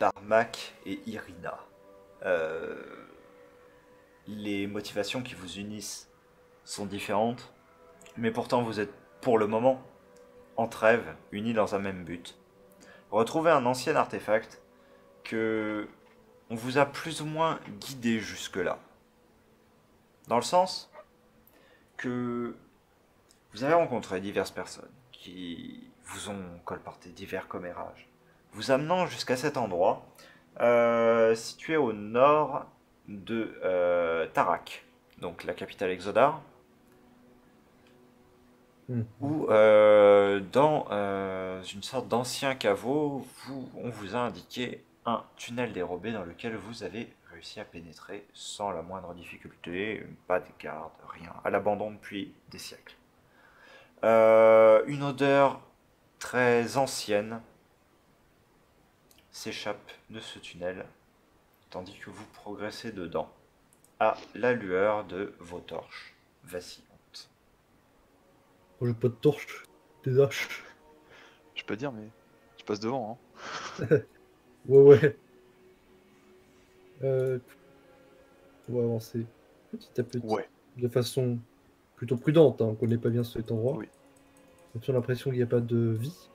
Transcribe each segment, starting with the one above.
Barmak et Irina. Euh, les motivations qui vous unissent sont différentes, mais pourtant vous êtes pour le moment en trêve, unis dans un même but. Retrouvez un ancien artefact que on vous a plus ou moins guidé jusque-là. Dans le sens que vous avez rencontré diverses personnes qui vous ont colporté divers commérages, vous amenant jusqu'à cet endroit, situé au nord de Tarak, donc la capitale Exodar, où dans une sorte d'ancien caveau, on vous a indiqué un tunnel dérobé dans lequel vous avez réussi à pénétrer sans la moindre difficulté, pas de garde, rien, à l'abandon depuis des siècles. Une odeur très ancienne s'échappe de ce tunnel, tandis que vous progressez dedans, à la lueur de vos torches vacillantes. Moi, j'ai pas de torche, des haches. Je peux dire, mais je passe devant. Hein. Ouais. Euh, on va avancer petit à petit, Ouais. de façon plutôt prudente. Hein. On connaît pas bien cet endroit. Oui. On a toujours l'impression qu'il n'y a pas de vie.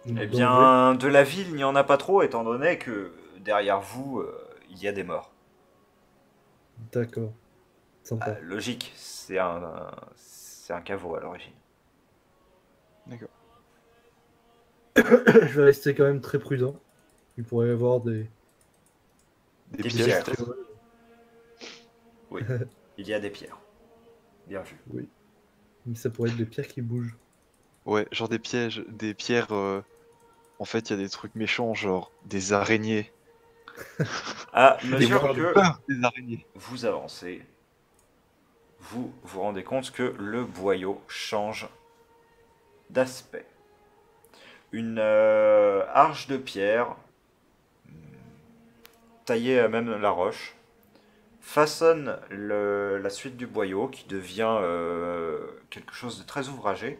Ou de Eh danger. bien, de la ville, il n'y en a pas trop, étant donné que derrière vous, il y a des morts. D'accord. Sympa. Logique, c'est un caveau à l'origine. D'accord. Je vais rester quand même très prudent. Il pourrait y avoir des Des Des pièges, pierres. peut-être. Oui, il y a des pierres. Bien vu. Oui. Mais ça pourrait être des pierres qui bougent. Ouais, genre des pièges, des pierres. En fait, il y a des trucs méchants, genre des araignées. À Et mesure moi, j'ai que peur des araignées. vous avancez, vous vous rendez compte que le boyau change d'aspect. Une arche de pierre, taillée à même la roche, façonne la suite du boyau qui devient quelque chose de très ouvragé,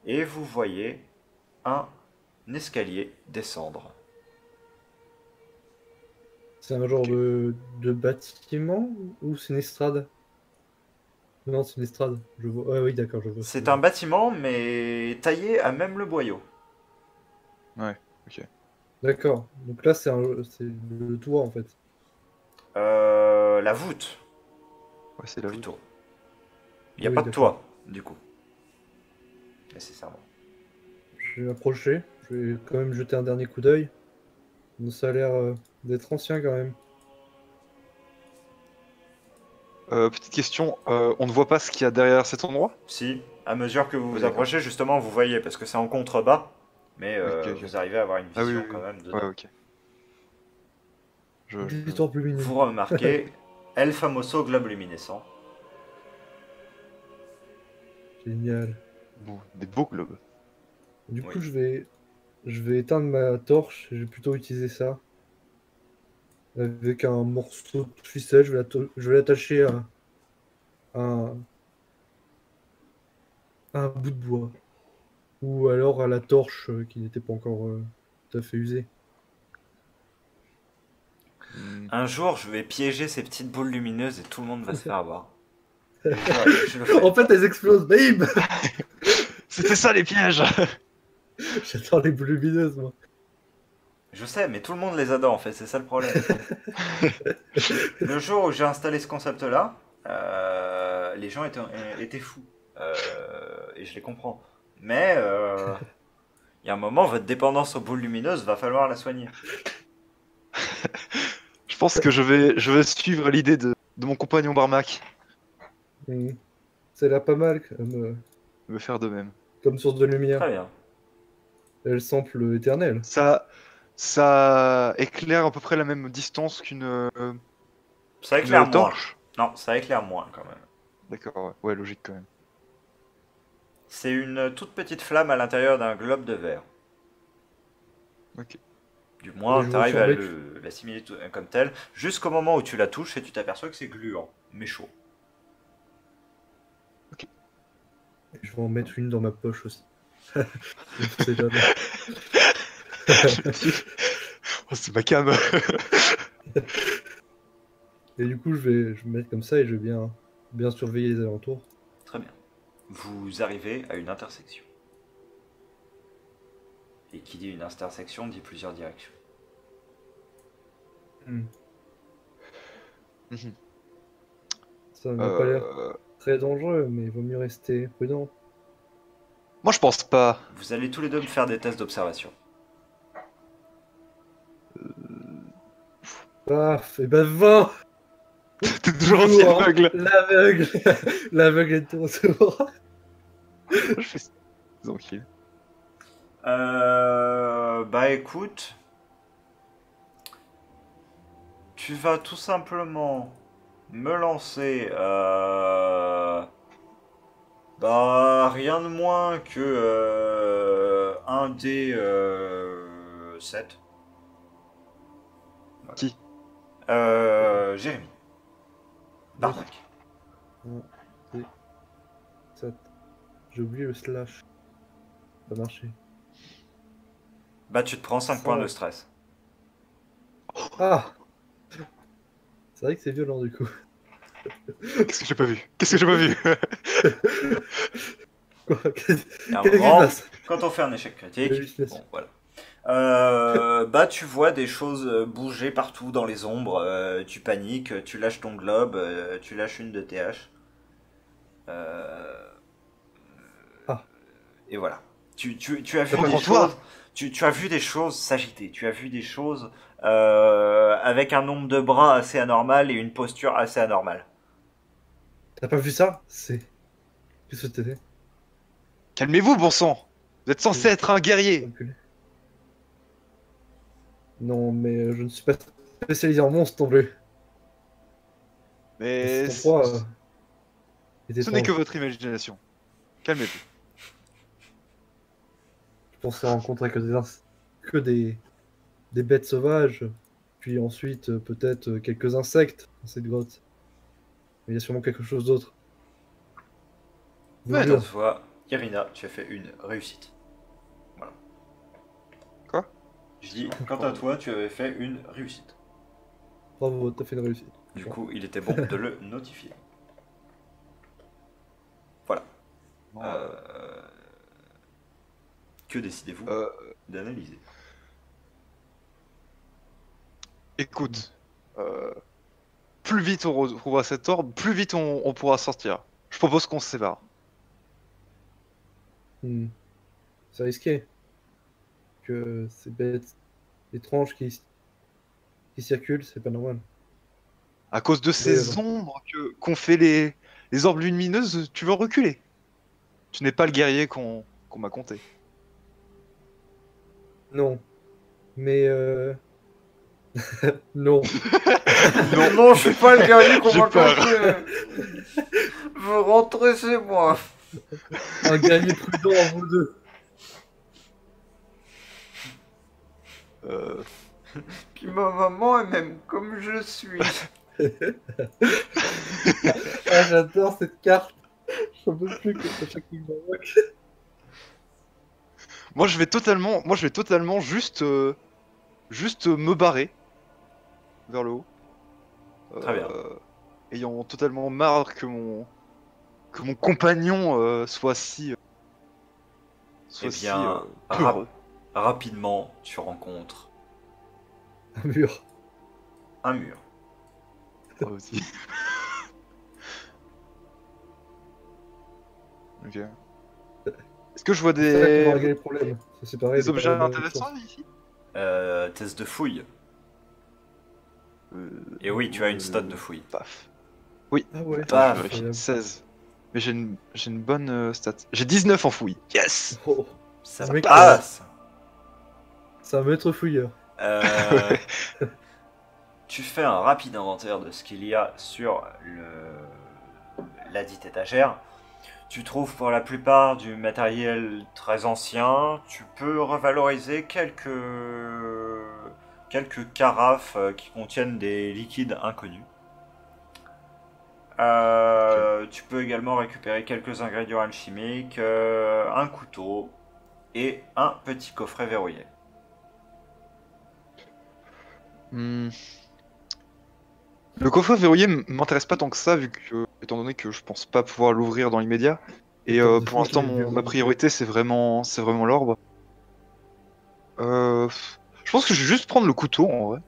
et vous voyez un escalier descendre. C'est un genre Ok. de bâtiment ou c'est une estrade? Non, c'est une estrade. Je vois. Ouais, oui, d'accord, je vois. C'est un bâtiment, mais taillé à même le boyau. Ouais, ok. D'accord. Donc là, c'est le toit en fait. La voûte, Ouais, c'est la voûte. plutôt. Il n'y a Oui, pas de d'accord. toit, du coup, nécessairement. Je vais m'approcher. Je vais quand même jeter un dernier coup d'œil. Ça a l'air d'être ancien quand même. Petite question, on ne voit pas ce qu'il y a derrière cet endroit? Si, à mesure que vous Oui, vous d'accord. approchez, justement, vous voyez, parce que c'est en contrebas, mais Ok, ok. vous arrivez à avoir une Ah oui, vision oui, quand oui. même Ouais, dedans. ok. Je... Des torches lumineux. Vous remarquez El Famoso globe luminescent. Génial. Bon, des beaux globes. Du Oui. coup, je vais éteindre ma torche. Je vais plutôt utiliser ça. Avec un morceau de ficelle, je vais l'attacher un, à un bout de bois. Ou alors à la torche qui n'était pas encore tout à fait usée. Hmm. Un jour, je vais piéger ces petites boules lumineuses et tout le monde va se faire avoir. Je le En ferai. fait, elles explosent. Bim. C'était ça les pièges! J'adore les boules lumineuses, moi. Je sais, mais tout le monde les adore en fait, c'est ça le problème. Le jour où j'ai installé ce concept-là, les gens étaient fous. Et je les comprends. Mais il y a un moment, votre dépendance aux boules lumineuses, va falloir la soigner. Je pense que je vais suivre l'idée de mon compagnon Barmac, Mhm. Ça a l'air pas mal comme, me faire de même. comme source de lumière. Très bien. Elle semble éternelle. Ça éclaire à peu près la même distance Ça éclaire qu'une moins. torche? Non, ça éclaire moins quand même. D'accord, ouais. Ouais, logique quand même. C'est une toute petite flamme à l'intérieur d'un globe de verre. Ok. Du Et moins, je tu vois arrives sur à le mec. l'assimiler comme tel, jusqu'au moment où tu la touches et tu t'aperçois que c'est gluant, mais chaud. Je vais en mettre une dans ma poche aussi. On sait jamais. C'est ma cam. Et du coup, je vais me mettre comme ça et je vais bien surveiller les alentours. Très bien. Vous arrivez à une intersection. Et qui dit une intersection dit plusieurs directions. Hmm. Mhm. Ça n'a pas l'air Euh, très dangereux, mais il vaut mieux rester prudent. Moi, je pense pas. Vous allez tous les deux me faire des tests d'observation. Paf, et ben 20. T'es toujours aussi Toujours, hein. aveugle. L'aveugle. L'aveugle est de retour. Je fais ça. Tranquille. Bah écoute, tu vas tout simplement me lancer bah rien de moins que un dé 7. Voilà. Qui? Jérémy. Oui. Barnac. 1, 2, 7. J'ai oublié le slash. Ça a marché. Bah tu te prends 5 points de Ça- stress. Ah! C'est vrai que c'est violent du coup. Qu'est-ce que j'ai pas vu? Qu'est-ce que j'ai pas vu? Quoi? Qu'est-ce Et à un qui se moment, passe? quand on fait un échec critique, Hallucination. bon voilà. Bah tu vois des choses bouger partout dans les ombres, tu paniques, tu lâches ton globe, tu lâches une de tes haches. Euh, Ah, et voilà. Tu as vu T'as pas des Contre toi. choses, tu as vu des choses s'agiter, tu as vu des choses avec un nombre de bras assez anormal et une posture assez anormale. t'as pas vu ça? C'est. Qu'est-ce que c'était? Calmez-vous, bon sang. Vous êtes censé être un guerrier. Enculé. Non, mais je ne suis pas spécialisé en monstres non plus. Et Mais ton froid est ce n'est que étrange. votre imagination. Calmez-vous. Je pensais rencontrer que des bêtes sauvages, puis ensuite peut-être quelques insectes dans cette grotte. Mais il y a sûrement quelque chose d'autre. Je vous Ouais, Quant à jure. toi, Irina, tu as fait une réussite. Voilà. Quoi? Je dis, quant à toi, tu avais fait une réussite. Bravo, t'as fait une réussite. Du Bon. coup, il était bon de le notifier. Voilà. Non, Que décidez-vous euh, d'analyser? écoute, plus vite on retrouvera cet ordre, plus vite on pourra sortir. Je propose qu'on se sépare. Hmm. C'est risqué que ces bêtes étranges qui circulent, c'est pas normal. À cause de Oui, ces ombres qu'ont fait les orbes lumineuses, tu veux reculer. Tu n'es pas le guerrier qu'on m'a compté. non, mais non. Non, Non, je suis pas le guerrier qu'on j'ai m'a peur. compté. Je veux rentrer chez moi. Un guerrier prudent en vous deux. Euh, Puis ma maman est même comme je suis. Ah, j'adore cette carte. J'en peux plus que c'est chaque ligne d'invoque. moi, je vais totalement juste me barrer vers le haut, Très bien. ayant totalement marre que mon compagnon Eh soit si bien, peureux. rapidement, tu rencontres Un mur. un mur. Moi aussi. Ok. Est-ce que je vois C'est ça qui va régler des, le problème. C'est séparer des les objets problèmes de la intéressants source. ici? Test de fouille. Euh, Et oui, tu as une stat de fouille. Paf. Oui, Ah ouais. attends, je Paf. vérifie. Incroyable. 16. Mais j'ai une bonne stat. J'ai 19 en fouille. Yes! Oh, Ça Ce mec, passe. c'est un maître fouilleur. Euh, Tu fais un rapide inventaire de ce qu'il y a sur la dite étagère. Tu trouves pour la plupart du matériel très ancien. Tu peux revaloriser quelques carafes qui contiennent des liquides inconnus. Tu peux également récupérer quelques ingrédients alchimiques, un couteau et un petit coffret verrouillé. Hmm. Le coffre verrouillé m'intéresse pas tant que ça, étant donné que je pense pas pouvoir l'ouvrir dans l'immédiat. Et Par pour défaut, l'instant, il est ma verrouillé. priorité, c'est vraiment l'orbe. Euh, je pense que je vais juste prendre le couteau, en vrai.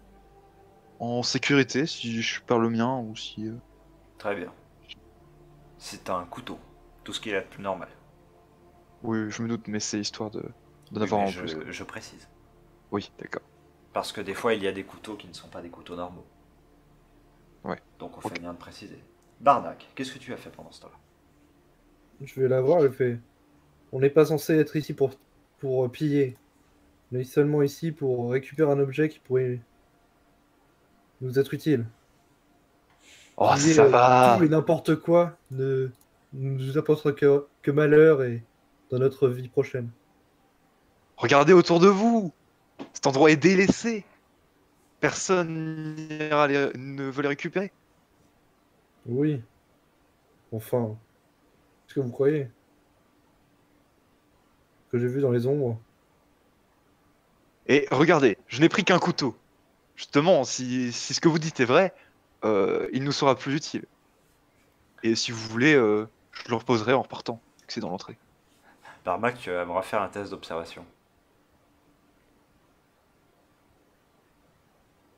En sécurité, si je perds le mien, ou si... Très bien. C'est un couteau. Tout ce qu'il y a de plus normal. Oui, je me doute, mais c'est histoire d'en Oui, avoir mais en plus, quoi. je précise. Oui, d'accord. Parce que des fois, il y a des couteaux qui ne sont pas des couteaux normaux. Ouais. Donc on Ok. fait bien de préciser. Barnac, qu'est-ce que tu as fait pendant ce temps-là? Je vais la voir, elle fait. On n'est pas censé être ici pour piller. On est seulement ici pour récupérer un objet qui pourrait nous être utile. Oh, Piller ça tout va! et n'importe quoi ne nous apportera que malheur et dans notre vie prochaine. Regardez autour de vous! Cet endroit est délaissé! Personne ne veut les récupérer. Oui, enfin, ce que vous croyez, que j'ai vu dans les ombres. Et regardez, je n'ai pris qu'un couteau. Justement, si ce que vous dites est vrai, il nous sera plus utile. Et si vous voulez, je le reposerai en repartant, vu que c'est dans l'entrée. Barnac, tu aimeras faire un test d'observation.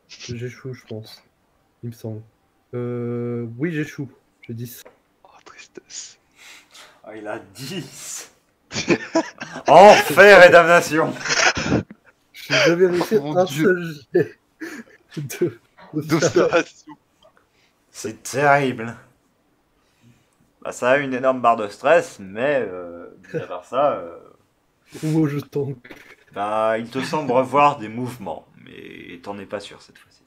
J'échoue, je pense. Il me semble. Oui, j'échoue. J'ai 10. Oh, tristesse. Ah, il a 10. Enfer et damnation. Je n'ai jamais réussi Oh mon un dieu, seul jet de, d'observation. d'observation. C'est terrible. Bah, ça a une énorme barre de stress, mais mis à part ça, Ou je tank. bah, il te semble revoir des mouvements, mais t'en es pas sûr cette fois-ci.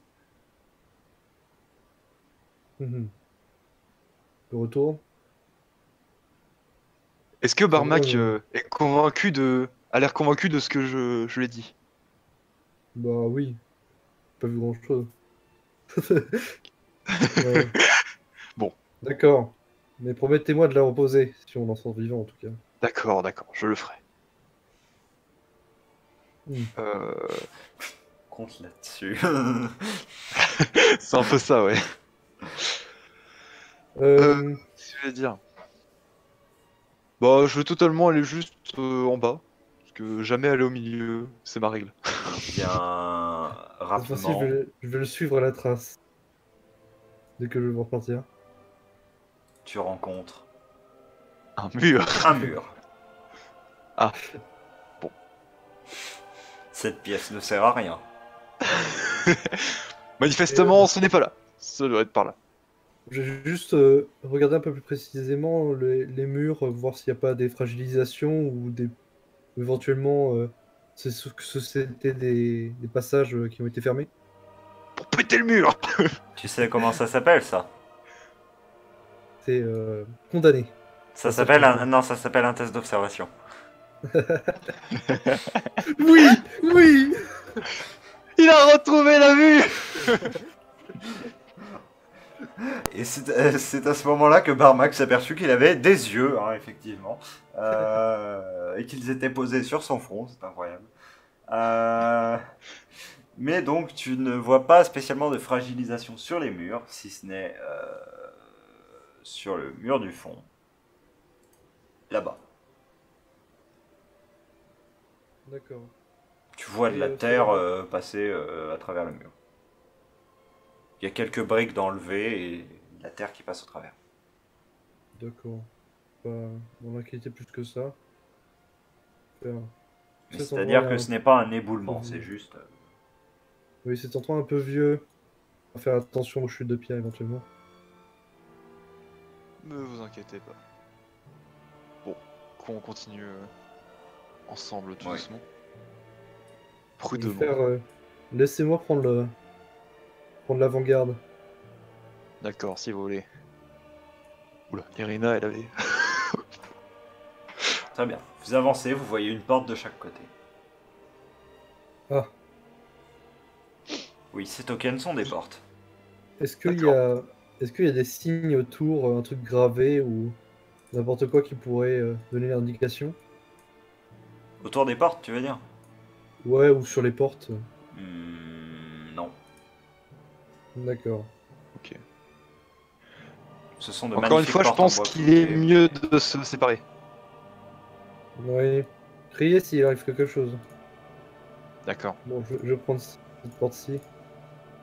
Mhm. Je retourne. Est-ce que C'est bon, Barmac a l'air convaincu de ce que je lui ai dit? bah oui, pas vu grand-chose. Ouais. Bon, D'accord. Mais promettez-moi de la reposer, si on en sort vivant en tout cas. d'accord, d'accord, je le ferai. Hmm. Euh, Compte là-dessus. c'est un peu ça, ouais. Euh, Qu'est-ce que je vais dire? Bah, je vais totalement aller juste en bas. Parce que jamais aller au milieu, c'est ma règle. cette Bien fois-ci, rapidement, je vais le suivre à la trace dès que je vais repartir. tu rencontres Un mur. un mur. Ah, bon. Cette pièce ne sert à rien. Et, Manifestement, ce n'est pas là. Ça doit être par là. je vais juste regarder un peu plus précisément les murs, voir s'il n'y a pas des fragilisations ou des éventuellement c'était des passages qui ont été fermés. Pour péter le mur. Tu sais comment ça s'appelle ça? C'est condamné. Ça Passage s'appelle condamné. non, ça s'appelle un test d'observation. Oui, oui. Il a retrouvé la vue. Et c'est à ce moment-là que Barmac s'est aperçu qu'il avait des yeux, hein, effectivement, et qu'ils étaient posés sur son front, c'est incroyable. Mais donc tu ne vois pas spécialement de fragilisation sur les murs, si ce n'est sur le mur du fond, là-bas. D'accord. Tu vois de Et la ça terre va. passer à travers le mur. Il y a quelques briques d'enlever et de la terre qui passe au travers. D'accord. Pas m'en inquiéter plus que ça. Faire- Mais Cet endroit c'est-à-dire est que un ce n'est pas un peu éboulement, c'est vieux. juste. Oui, cet endroit un peu vieux. On va faire attention aux chutes de pierre éventuellement. Ne vous inquiétez pas. Bon, qu'on continue ensemble tout Oui. doucement. Je vais Prudemment. faire. Laissez-moi prendre l'avant-garde. D'accord, si vous voulez. Oula, Irina, elle avait... Très bien. Vous avancez, vous voyez une porte de chaque côté. Ah, Oui, ces tokens sont des portes. est-ce qu'il y D'accord. a, est-ce qu'il y a des signes autour, un truc gravé ou n'importe quoi qui pourrait donner l'indication? Autour des portes, tu veux dire? Ouais, ou sur les portes. Non. D'accord. Ok. Ce sont de Encore une magnifiques fois, je portes en pense bois qu'il est clouté. mieux de se séparer. Oui. Criez s'il arrive quelque chose. D'accord. Bon, je vais prendre cette porte-ci.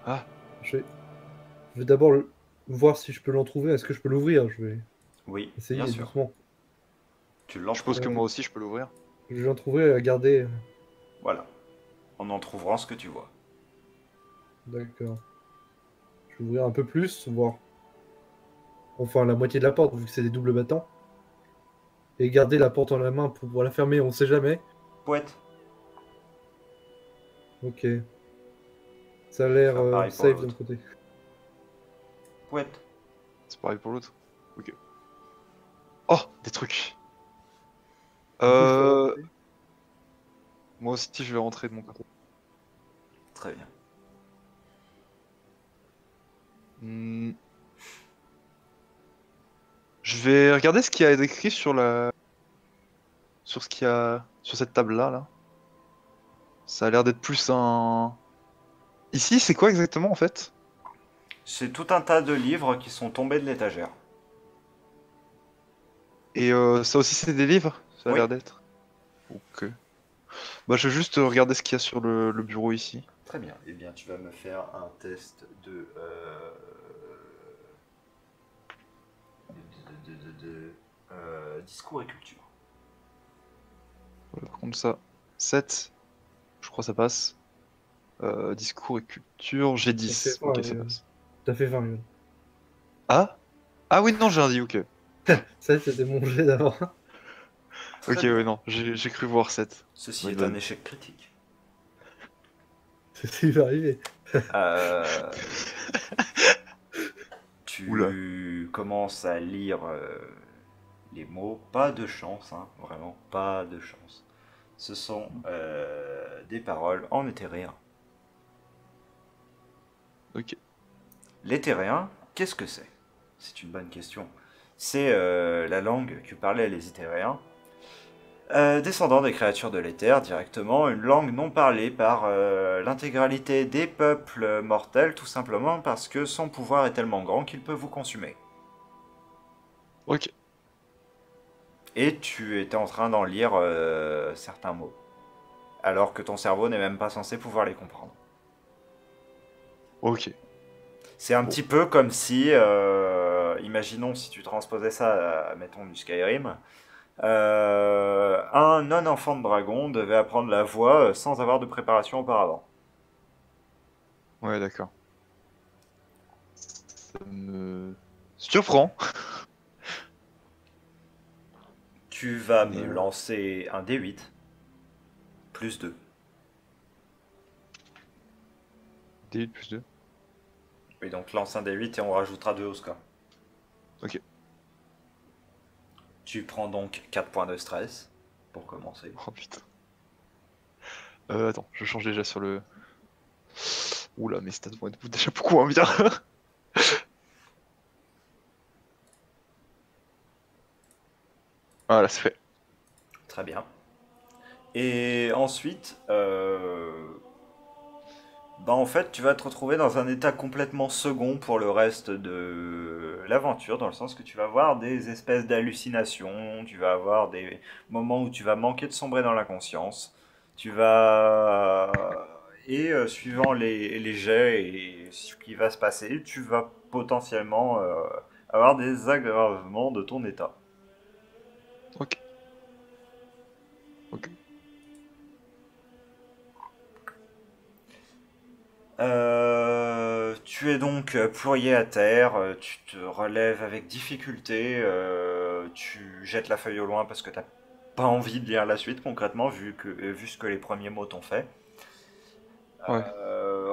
Ah, Je vais, je vais d'abord voir si je peux l'en trouver. Est-ce que je peux l'ouvrir? Je vais Oui, bien essayer sûr. doucement. Tu je suppose que l'entr'ouvres. moi aussi je peux l'ouvrir. Je vais en trouver à garder. Voilà. En trouvrant ce que tu vois. D'accord. Je vais ouvrir un peu plus, voir. Enfin, la moitié de la porte, vu que c'est des doubles battants. Et garder la porte en la main pour pouvoir la fermer, on sait jamais. Poète. Ok. Ça a l'air Faire pareil pour safe de mon l'autre. côté. Poète. C'est pareil pour l'autre. Ok. Oh, des trucs. Du coup, je peux Euh... rentrer. Moi aussi je vais rentrer de mon côté. Très bien. Hmm. Je vais regarder ce qu'il y a écrit sur la... Sur ce qu'il y a... Sur cette table-là, là. Ça a l'air d'être plus un... Ici, c'est quoi exactement, en fait? C'est tout un tas de livres qui sont tombés de l'étagère. Et ça aussi, c'est des livres? Ça a Oui, l'air d'être. Ok. Bah, je vais juste regarder ce qu'il y a sur le bureau ici. très bien. Eh bien, tu vas me faire un test de discours et culture. Voilà, par contre, ça... 7. Je crois que ça passe. Discours et culture, j'ai T'as fait 10. 20, Ok, ça Rion. passe. T'as fait 20, Rion. Ah? Ah oui, non, j'ai un dit, ok. Ça, c'était mon jet d'avant. Très Ok, bien. ouais, non, j'ai cru voir 7. Ceci My est un bad. échec critique. C'est ce qui va arriver. Euh, Oula. tu commences à lire les mots. Pas de chance, hein, vraiment, pas de chance. Ce sont des paroles en éthérien. Ok. L'éthérien, qu'est-ce que c'est? C'est une bonne question. C'est la langue que parlaient les Éthéréens, descendants des créatures de l'éther directement, une langue non parlée par l'intégralité des peuples mortels, tout simplement parce que son pouvoir est tellement grand qu'il peut vous consumer. Ok. Et tu étais en train d'en lire certains mots, alors que ton cerveau n'est même pas censé pouvoir les comprendre. Ok. C'est un Bon. petit peu comme si, imaginons si tu transposais ça, mettons, du Skyrim, un non-enfant de dragon devait apprendre la voix sans avoir de préparation auparavant. Ouais, d'accord. Ça me surprend. Tu vas Mais me lancer un D8, plus 2. D8 plus 2. Oui, donc lance un D8 et on rajoutera 2 au score. Ok. Tu prends donc 4 points de stress, pour commencer. Oh putain. Attends, je change déjà sur le. Oula, mes stats vont être déjà beaucoup moins bien. Voilà, c'est fait. Très bien. Et ensuite, bah en fait, tu vas te retrouver dans un état complètement second pour le reste de l'aventure, dans le sens que tu vas avoir des espèces d'hallucinations, tu vas avoir des moments où tu vas manquer de sombrer dans la conscience, tu vas... Et suivant les jets et ce qui va se passer, tu vas potentiellement avoir des aggravements de ton état. Ok. Ok. Tu es donc ployé à terre, tu te relèves avec difficulté, tu jettes la feuille au loin parce que t'as pas envie de lire la suite concrètement vu ce que les premiers mots t'ont fait. Ouais.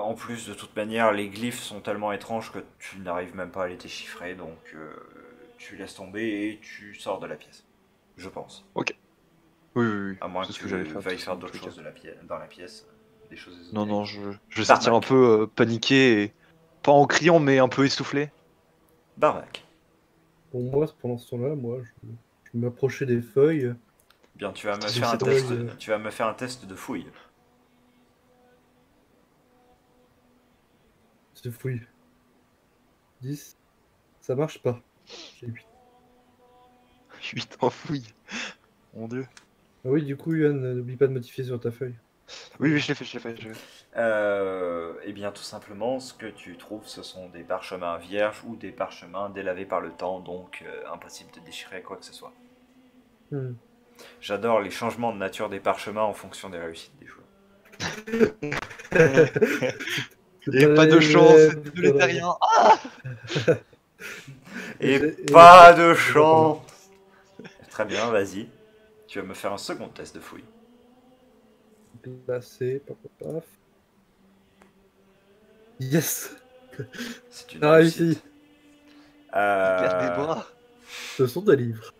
En plus, de toute manière, les glyphes sont tellement étranges que tu n'arrives même pas à les déchiffrer, donc tu laisses tomber et tu sors de la pièce. Je pense. Ok. Oui, oui, oui. À moins C'est que ce que j'allais tu faire de toute veuilles façon, faire dans tous d'autres les cas. choses dans la pièce, des choses Non, non, ésotériques. je vais sortir un Barbac. peu paniqué et pas en criant, mais un peu essoufflé. Barbac. Pour moi, pendant ce temps-là, je m'approchais des feuilles. Bien, tu vas me Attention, faire un c'est Feuilles, test, dangereux. tu vas me faire un test de fouille. c'est fouille. 10. Ça marche pas. J'ai 8. 8 en fouille. Mon dieu. Ah oui, du coup, Yuan, n'oublie pas de modifier sur ta feuille. Oui, oui, je l'ai fait, je l'ai fait. Eh bien, tout simplement, ce que tu trouves, ce sont des parchemins vierges ou des parchemins délavés par le temps, donc impossible de déchirer quoi que ce soit. Hmm. J'adore les changements de nature des parchemins en fonction des réussites des joueurs. Et pas de chance, c'est de l'éthérien. Et j'ai- pas de j'ai- chance. Très bien, vas-y. Tu vas me faire un second test de fouille. Placé, paf, paf, paf. Yes! C'est une Ah, réussite. réussi! Hyper des Euh, bras. Ce sont des livres.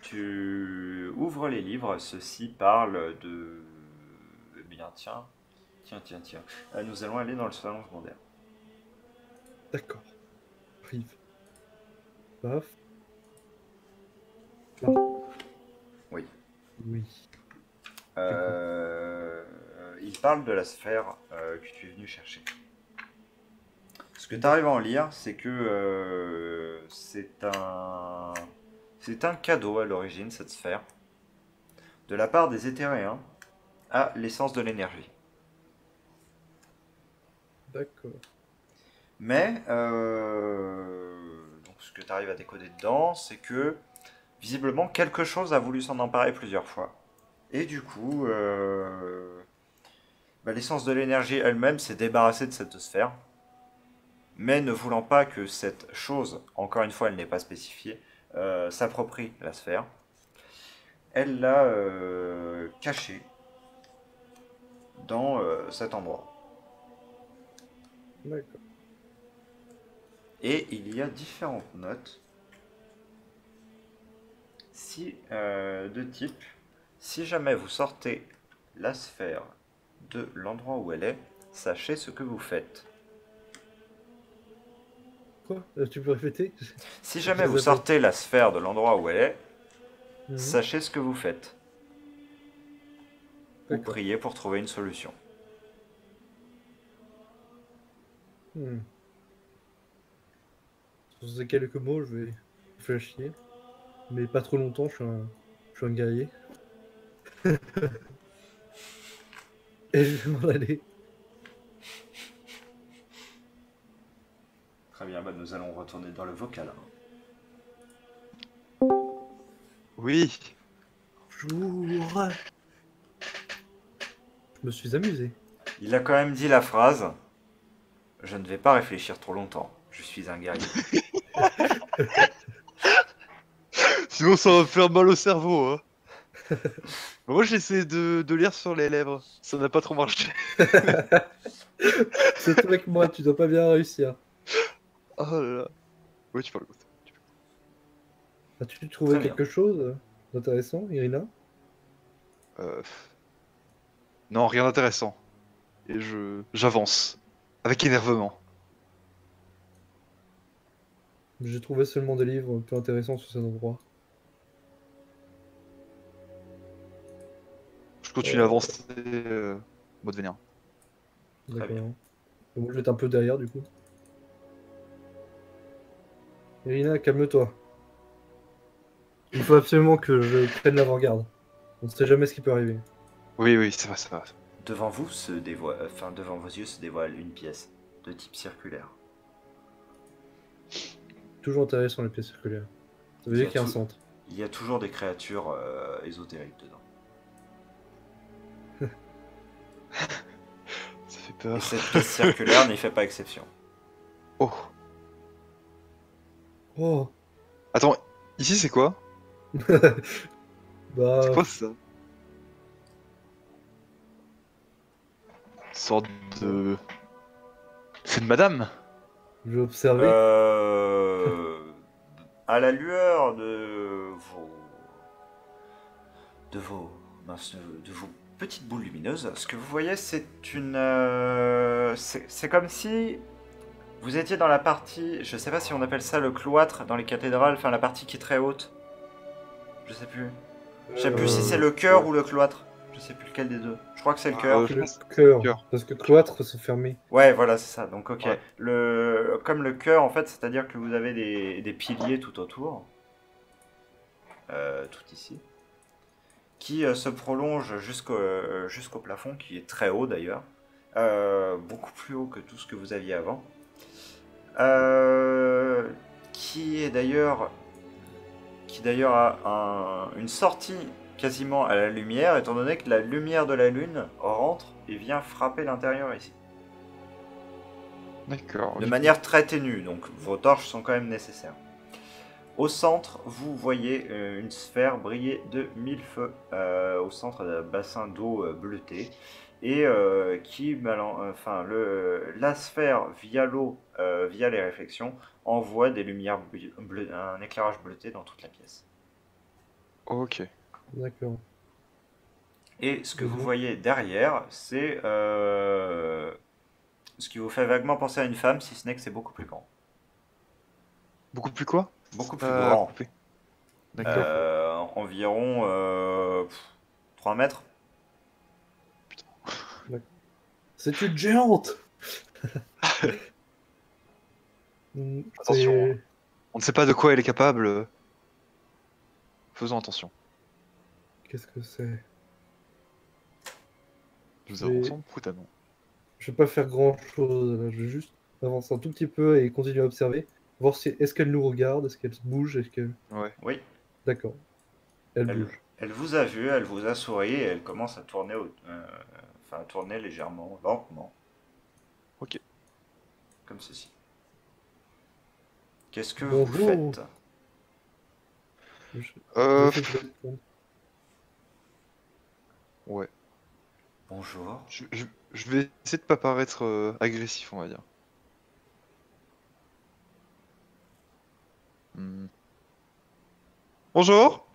Tu ouvres les livres, ceux-ci parlent de... Eh bien, tiens. Nous allons aller dans le salon secondaire. D'accord. Arrive. Paf. Oui. Oui. Il parle de la sphère que tu es venu chercher. Ce que tu arrives à en lire, c'est que c'est un cadeau à l'origine, cette sphère, de la part des Éthéréens à l'essence de l'énergie. D'accord. Mais donc ce que tu arrives à décoder dedans, c'est que visiblement quelque chose a voulu s'en emparer plusieurs fois. Et du coup, l'essence de l'énergie elle-même s'est débarrassée de cette sphère. Mais ne voulant pas que cette chose, encore une fois elle n'est pas spécifiée, s'approprie la sphère, elle l'a cachée dans cet endroit. D'accord. Et il y a différentes notes de type, si jamais vous sortez la sphère de l'endroit où elle est, sachez ce que vous faites. Quoi? Tu peux répéter? Si jamais vous sortez la sphère de l'endroit où elle est, Mhm. sachez ce que vous faites. Ou D'accord. priez pour trouver une solution. Hmm. Sur ces quelques mots, je vais réfléchir. Mais pas trop longtemps, je suis un guerrier. Et je vais m'en aller. Très bien, nous allons retourner dans le vocal. Oui. Bonjour. Je me suis amusé. Il a quand même dit la phrase « Je ne vais pas réfléchir trop longtemps, je suis un guerrier ». Sinon, ça va faire mal au cerveau. Hein. Moi, j'essaie de lire sur les lèvres. Ça n'a pas trop marché. C'est toi avec moi, tu dois pas bien réussir. Oh là là. Oui, tu parles comme ça. As-tu trouvé Très bien. quelque chose d'intéressant, Irina? Euh, Non, rien d'intéressant. Et j'avance. Avec énervement. J'ai trouvé seulement des livres peu intéressants sur cet endroit. Je continue à avancer. Mode vénère. Très bien. D'accord. Moi, je vais être un peu derrière, du coup. Irina, calme-toi. Il faut absolument que je prenne l'avant-garde. On ne sait jamais ce qui peut arriver. Oui, oui, ça va, ça va. Devant devant vos yeux se dévoile une pièce de type circulaire. Toujours intéressant, les pièces circulaires. Ça veut Il y dire a qu'il y a un tout- centre. Il y a toujours des créatures ésotériques dedans. Ça fait Et peur. cette pièce circulaire n'y fait pas exception. Oh. Oh. Attends, ici c'est quoi? Bah, C'est quoi ça? Une sorte de... C'est une madame? je vais observer. À la lueur de vos petites boules lumineuses, ce que vous voyez, c'est c'est comme si vous étiez dans la partie, je sais pas si on appelle ça le cloître dans les cathédrales, enfin la partie qui est très haute. Je sais plus. Je sais plus si c'est le chœur ou le cloître. Je Je sais plus lequel des deux. Je crois que c'est le cœur. je Le pense- cœur, cœur. parce que cloître, c'est fermé. Ouais, voilà, c'est ça. Donc, ok. Ouais. Comme le cœur, en fait, c'est-à-dire que vous avez des piliers tout autour, tout ici, qui se prolongent jusqu'au plafond, qui est très haut d'ailleurs, beaucoup plus haut que tout ce que vous aviez avant, euh, qui d'ailleurs a une sortie quasiment à la lumière, étant donné que la lumière de la lune rentre et vient frapper l'intérieur ici. D'accord. De ok. manière très ténue, donc vos torches sont quand même nécessaires. Au centre, vous voyez une sphère briller de 1000 feux au centre d'un bassin d'eau bleuté et la sphère via l'eau, via les réflexions, envoie des lumières un éclairage bleuté dans toute la pièce. Ok. D'accord. Et ce que vous Mhm. voyez derrière, c'est ce qui vous fait vaguement penser à une femme, si ce n'est que c'est beaucoup plus grand. Beaucoup plus quoi? Beaucoup plus grand. Coupé. D'accord. Environ 3 mètres. C'est une géante. Attention, C'est- On ne sait pas de quoi elle est capable. Faisons attention. Qu'est-ce que c'est? Nous Et- avançons prudemment. Je vais pas faire grand-chose, là. Je vais juste avancer un tout petit peu et continuer à observer. Voir si est-ce qu'elle nous regarde, est-ce qu'elle se bouge, est-ce qu'elle... Ouais. Oui, D'accord. Elle elle, bouge. elle vous a vu, elle vous a souri et elle commence à tourner, à tourner légèrement, lentement. Ok. Comme ceci. Qu'est-ce que Bonjour. vous faites? Je- Euh, j'essaie de répondre. ouais. Bonjour. Je vais essayer de pas paraître agressif, on va dire. Hmm. Bonjour.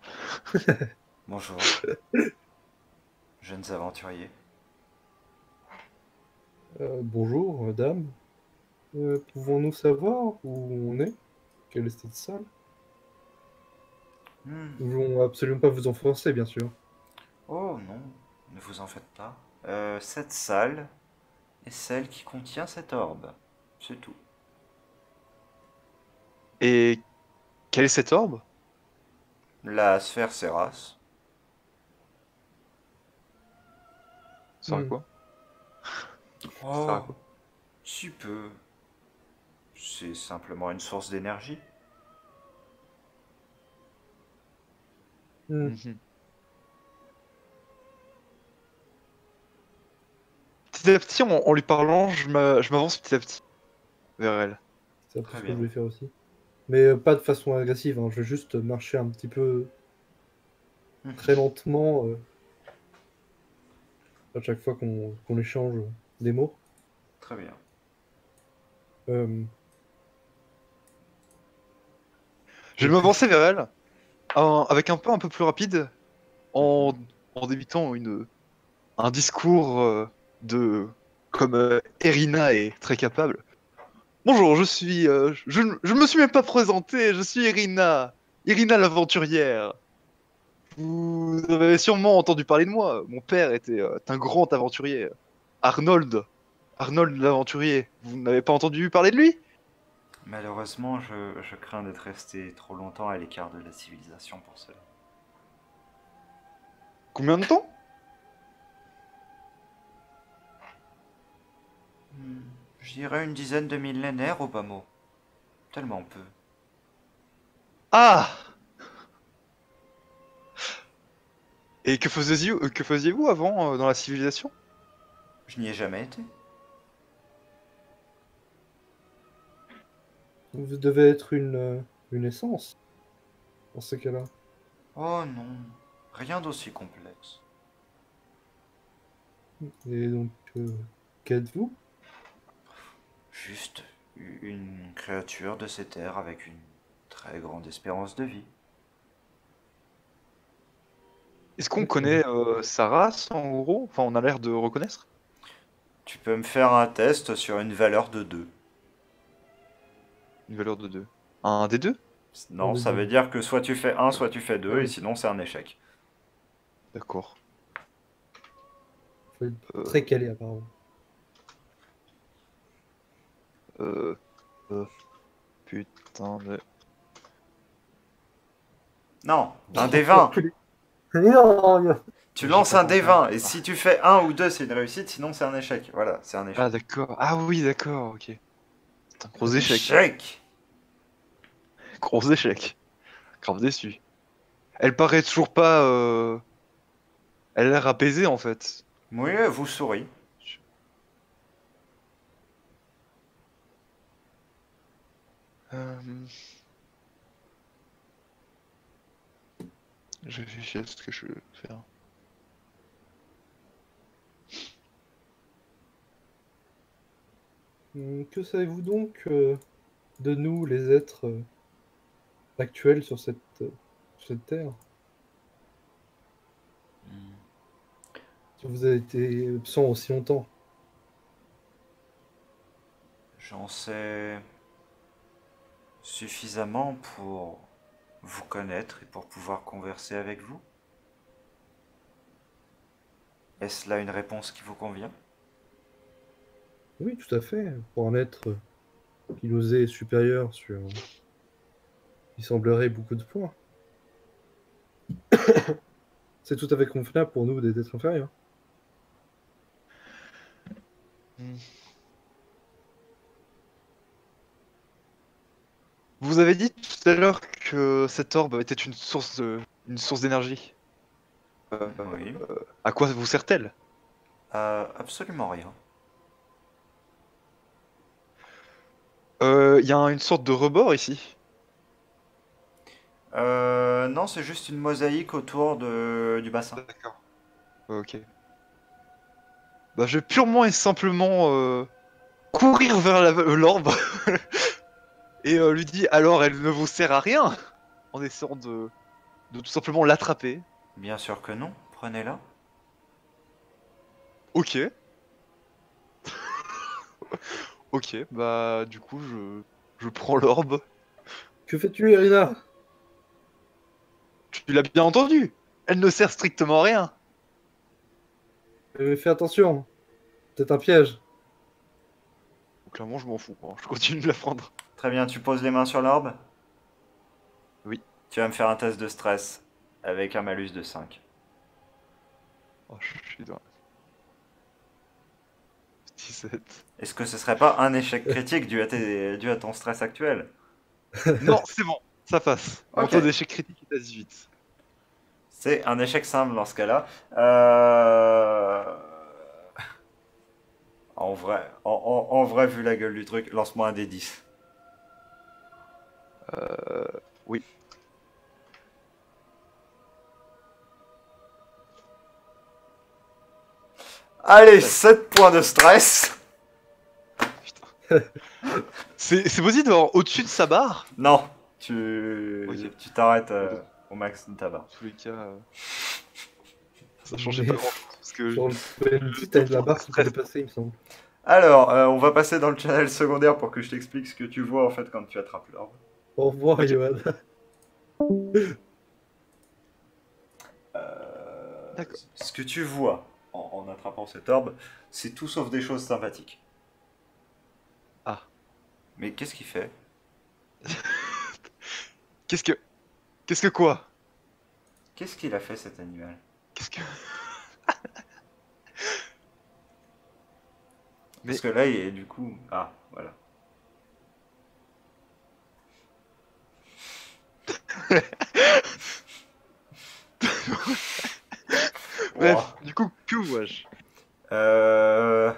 Bonjour. Jeunes aventuriers. Bonjour, madame. Pouvons-nous savoir où on est? Quelle est cette salle? Hmm. Nous voulons absolument pas vous enfoncer, bien sûr. Oh non, ne vous en faites pas. Cette salle est celle qui contient cet orbe. C'est tout. Et quel est cet orbe? La sphère Serras. Ça sert à Hmm. quoi? Ça sert à Oh, quoi? si peu. C'est simplement une source d'énergie. Hmm. Mhm. Petit à petit, en lui parlant, je m'avance petit à petit vers elle. C'est un peu Très ce que bien. je vais faire aussi. Mais pas de façon agressive, hein. Je vais juste marcher un petit peu très lentement à chaque fois qu'on échange des mots. Très bien. Euh, Je vais m'avancer vers elle avec un pas un peu plus rapide en, en débutant un discours de comme Erina est très capable. Bonjour, je ne me suis même pas présenté, je suis Irina, Irina l'aventurière. Vous avez sûrement entendu parler de moi. Mon père était un grand aventurier, Arnold, Arnold l'aventurier. Vous n'avez pas entendu parler de lui? Malheureusement, je crains d'être resté trop longtemps à l'écart de la civilisation pour cela. Combien de temps? Je dirais une dizaine de millénaires au bas mot. Tellement peu. Ah! Et que faisiez-vous avant dans la civilisation? Je n'y ai jamais été. vous devez être une essence dans ce cas-là. Oh non, rien d'aussi complexe. Et donc, qu'êtes-vous? Juste une créature de ces terres avec une très grande espérance de vie. Est-ce qu'on connaît sa race en gros? Enfin, on a l'air de reconnaître. Tu peux me faire un test sur une valeur de 2. Une valeur de 2. Un des deux? Non, des ça deux. veut dire que soit tu fais 1, soit tu fais 2, Ah et oui. sinon c'est un échec. D'accord. Faut être Euh, très calé apparemment. euh, euh, putain de... Non, un des 20. Non, Tu J'ai lances pas un dé compris. 20 et si tu fais un ou deux, c'est une réussite, sinon c'est un échec. Voilà, c'est un échec. Ah d'accord. Ah oui, d'accord, ok. C'est un gros Un échec. échec. Gros échec. Grave déçu. Elle paraît toujours pas... Elle a l'air apaisée en fait. Oui, elle vous sourit. Euh, Je réfléchis à ce que je veux faire. Que savez-vous donc de nous, les êtres actuels sur cette terre? Si vous avez été absent aussi longtemps. J'en sais suffisamment pour vous connaître et pour pouvoir converser avec vous. Est-ce là une réponse qui vous convient? Oui, tout à fait. Pour un être qui nous est supérieur sur, il semblerait, beaucoup de points. C'est tout à fait convenable pour nous des êtres inférieurs. Hmm. Vous avez dit tout à l'heure que cette orbe était une source d'énergie. Euh, Oui. à quoi vous sert-elle? Absolument rien. Il y a une sorte de rebord ici. Non, c'est juste une mosaïque autour du bassin. D'accord. Ok. Bah, je vais purement et simplement courir vers l'orbe et lui dire alors elle ne vous sert à rien en essayant de tout simplement l'attraper. Bien sûr que non. Prenez-la. Ok. Ok, bah du coup je prends l'orbe. Que fais-tu, Irina? Tu l'as bien entendu. Elle ne sert strictement à rien. Fais attention, peut-être un piège. Clairement je m'en fous, hein. Je continue de la prendre. Très bien, tu poses les mains sur l'orbe. Oui. Tu vas me faire un test de stress avec un malus de 5. Oh, je suis dans 17. Est-ce que ce serait pas un échec critique dû à ton stress actuel? Non, c'est bon, ça passe. Mon Ok. taux d'échec critique est à 18. C'est un échec simple dans ce cas-là. Euh, en vrai, vu la gueule du truc, lance-moi un des 10. Oui. Allez, 7 points de stress. C'est possible d'avoir au-dessus de sa barre? Non, Ok. tu t'arrêtes Bon, au max de ta dans barre. tous les cas, ça changeait Mais pas grand-chose parce que sur le le PNJ, t'as taux de la de barre qui peut stress. dépasser, il me semble. Alors, on va passer dans le channel secondaire pour que je t'explique ce que tu vois en fait quand tu attrapes l'orbe. Au revoir, Ok. Johan. D'accord. Ce que tu vois en attrapant cet orbe, c'est tout sauf des choses sympathiques. Ah. Mais qu'est-ce qu'il fait? Qu'est-ce que. Qu'est-ce que quoi? Qu'est-ce qu'il a fait cet animal? Qu'est-ce que. Parce Mais. que là, il est du coup. Ah, voilà. Wow. Bref, du coup, que vois-je? Euh...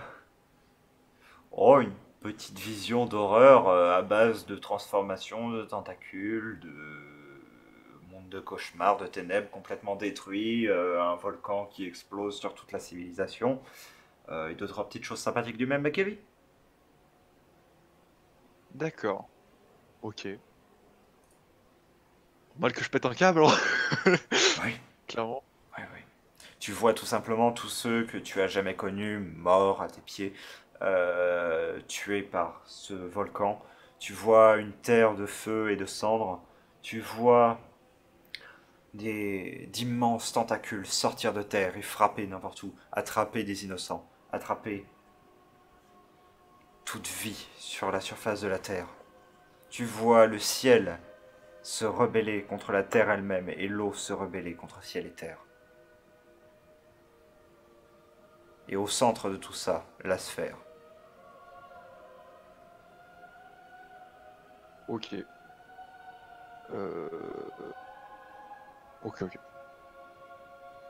Oh, une petite vision d'horreur à base de transformation, de tentacules, de monde de cauchemar, de ténèbres complètement détruit, un volcan qui explose sur toute la civilisation, et deux, trois petites choses sympathiques du même Kevin. D'accord. Ok. Mal que je pète un câble, alors. Oui, Clairement. oui, oui. Tu vois tout simplement tous ceux que tu as jamais connus morts à tes pieds, tués par ce volcan. Tu vois une terre de feu et de cendres. Tu vois d'immenses tentacules sortir de terre et frapper n'importe où, attraper des innocents, attraper toute vie sur la surface de la terre. Tu vois le ciel se rebeller contre la terre elle-même et l'eau se rebeller contre ciel et terre. Et au centre de tout ça, la sphère. Ok. Ok, ok.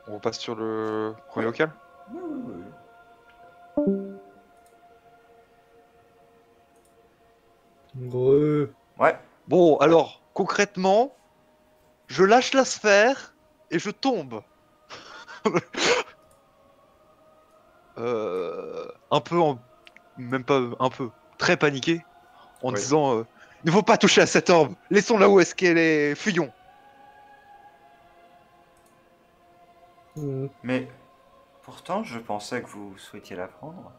On repasse sur le premier local? Oui, oui, oui. Greu. Ouais, Bon, alors, concrètement, je lâche la sphère et je tombe. Un peu même pas un peu, très paniqué, en oui. disant il ne faut pas toucher à cette orbe, laissons là où est-ce qu'elle est, fuyons. Mais pourtant, je pensais que vous souhaitiez la prendre.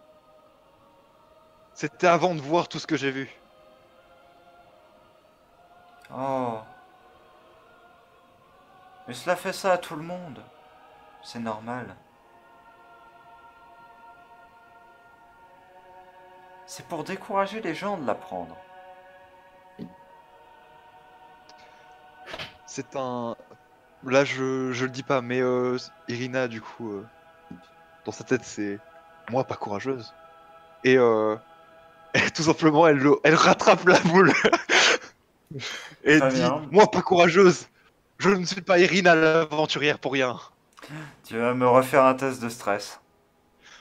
C'était avant de voir tout ce que j'ai vu. Oh. Mais cela fait ça à tout le monde. C'est normal. C'est pour décourager les gens de la prendre. C'est un... Là, je le dis pas, mais Irina, du coup, dans sa tête, c'est moi pas courageuse. Et, et tout simplement, elle rattrape la boule. Et Très dit bien. moi pas courageuse. Je ne suis pas Irina l'aventurière pour rien. Tu vas me refaire un test de stress.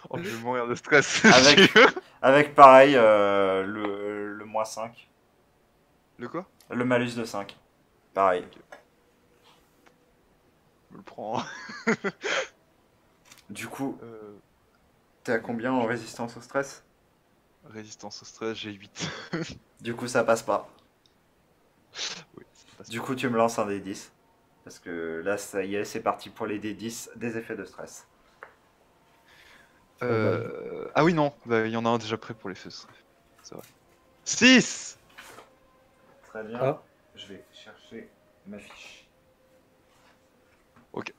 Oh, je vais mourir de stress. Avec, avec pareil, le moins 5. Le quoi? Le malus de 5. Pareil. Je me le prends. Du coup, Euh, t'es à combien en résistance au stress? Résistance au stress, j'ai 8. Du coup, ça passe pas. Oui, ça passe Du pas. coup, tu me lances un D10. Parce que là, ça y est, c'est parti pour les D10 des effets de stress. Ah oui, non, bah, il y en a un déjà prêt pour les feux. C'est vrai. 6. Très bien. Ah, Je vais chercher ma fiche. Ok.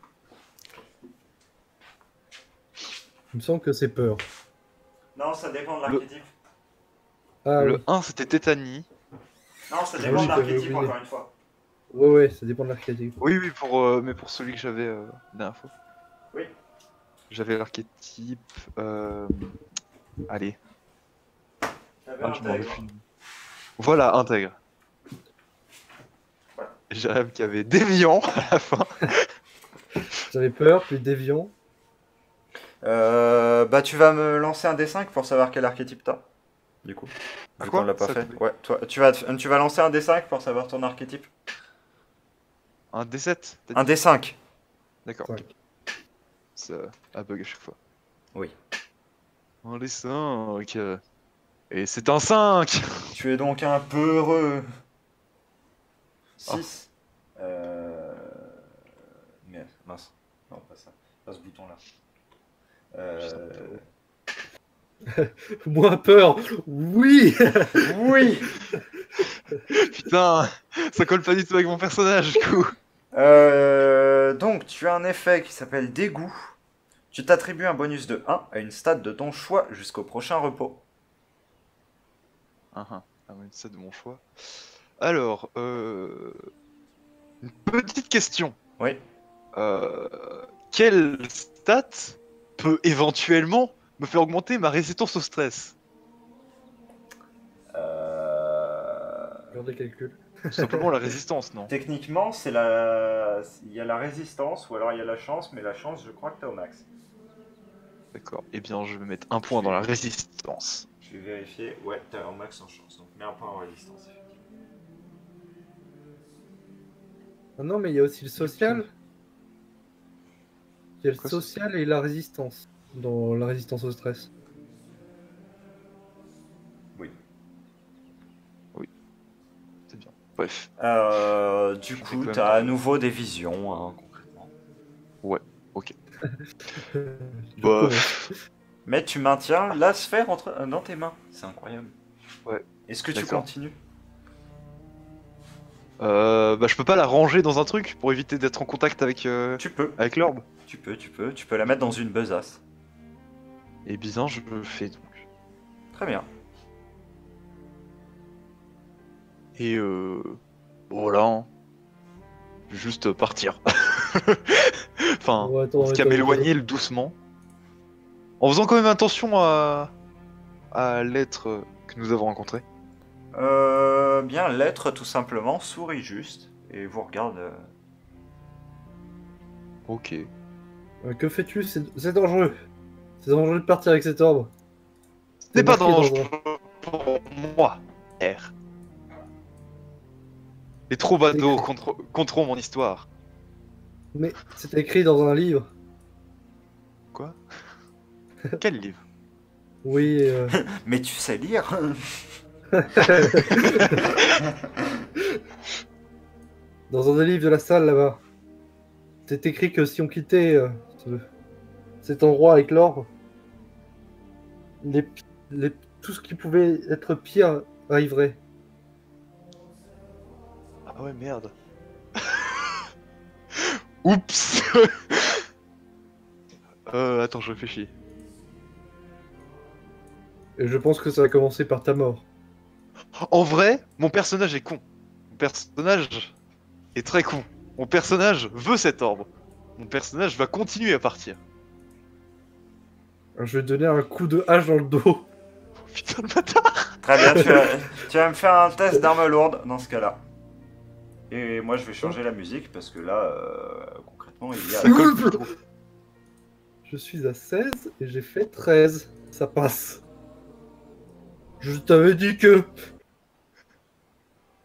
il me semble que c'est peur. Non, ça dépend de Le- l'archétype. Ah Le oui. 1, c'était Tétanie. Non, ça Ah dépend oui, de j'avais l'archétype, oublié. encore une fois. Ouais, ouais, ça dépend de l'archétype. Oui, oui, mais pour celui que j'avais la dernière fois. Oui. J'avais l'archétype. Allez. T'avais Ah, je m'en rappelle intègre. plus. Voilà, intègre. Voilà. Jérém qui avait déviant à la fin. J'avais peur, puis déviant. Bah, tu vas me lancer un D5 pour savoir quel archétype t'as. Du coup. À Vu quoi qu'on l'a pas Ça a fait. coupé. Ouais, toi, tu vas lancer un D5 pour savoir ton archétype. Un D7, t'as Un dit? D5. D'accord. Ouais. Ça a bug à chaque fois. Oui. Un D5. Et c'est un 5. Tu es donc un peu heureux. Ah. 6. Merde, mince. Non, pas ça. Pas ce bouton-là. Moins peur. Oui. Oui. Putain, ça colle pas du tout avec mon personnage, du coup. Donc, tu as un effet qui s'appelle dégoût. Tu t'attribues un bonus de 1 à une stat de ton choix jusqu'au prochain repos. Ah, oui, c'est de mon choix. Alors, une petite question. Oui. Quelle stat peut éventuellement me faire augmenter ma résistance au stress? Regardez le calcul. Tout simplement la résistance, non? Techniquement, c'est la... il y a la résistance ou alors il y a la chance, mais la chance, je crois que t'es au max. D'accord. Eh bien, je vais mettre un point dans la résistance. Je vais vérifier. Ouais, t'es au max en chance, donc mets un point en résistance, effectivement. Ah non, mais il y a aussi le social. Il y a le Quoi, social et la résistance. Dans la résistance au stress. Oui. C'est bien. Bref. Du Je vais coup, quand même t'as à tenter. nouveau des visions, hein, concrètement. Ok. Je Bah, commence. Mais tu maintiens la sphère dans tes mains. C'est incroyable. Ouais. Est-ce que tu D'accord. continues? Bah, je peux pas la ranger dans un truc pour éviter d'être en contact avec, Tu peux, avec l'orbe. tu peux la mettre dans une besace. Et bien, je le fais donc. Très bien. Et voilà. Hein. Je vais juste partir. Enfin, Bon, attends, jusqu'à attends, m'éloigner doucement. En faisant quand même attention à l'être que nous avons rencontré. Bien, l'être tout simplement sourit juste et vous regarde. Ok. Que fais-tu? C'est dangereux. C'est dangereux de partir avec cet orbe. C'est pas marqué dans dangereux pour moi, R. Les troubadours contrôlent mon histoire. Mais c'est écrit dans un livre. Quoi? Quel livre? Oui. Mais tu sais lire? Dans un des livres de la salle là-bas. C'est écrit que si on quittait cet endroit avec l'orbe, tout ce qui pouvait être pire arriverait. Ah ouais, merde. Oups. Attends, je réfléchis. Et je pense que ça va commencer par ta mort. En vrai, mon personnage est con. Mon personnage est très con. Mon personnage veut cet orbe. Mon personnage va continuer à partir. Alors, je vais te donner un coup de hache dans le dos. Oh, putain de bâtard. Très bien, tu vas me faire un test d'arme lourde dans ce cas-là. Et moi je vais changer la musique parce que là, concrètement, il y a... Ça colle plus trop. Je suis à 16 et j'ai fait 13. Ça passe. Je t'avais dit que...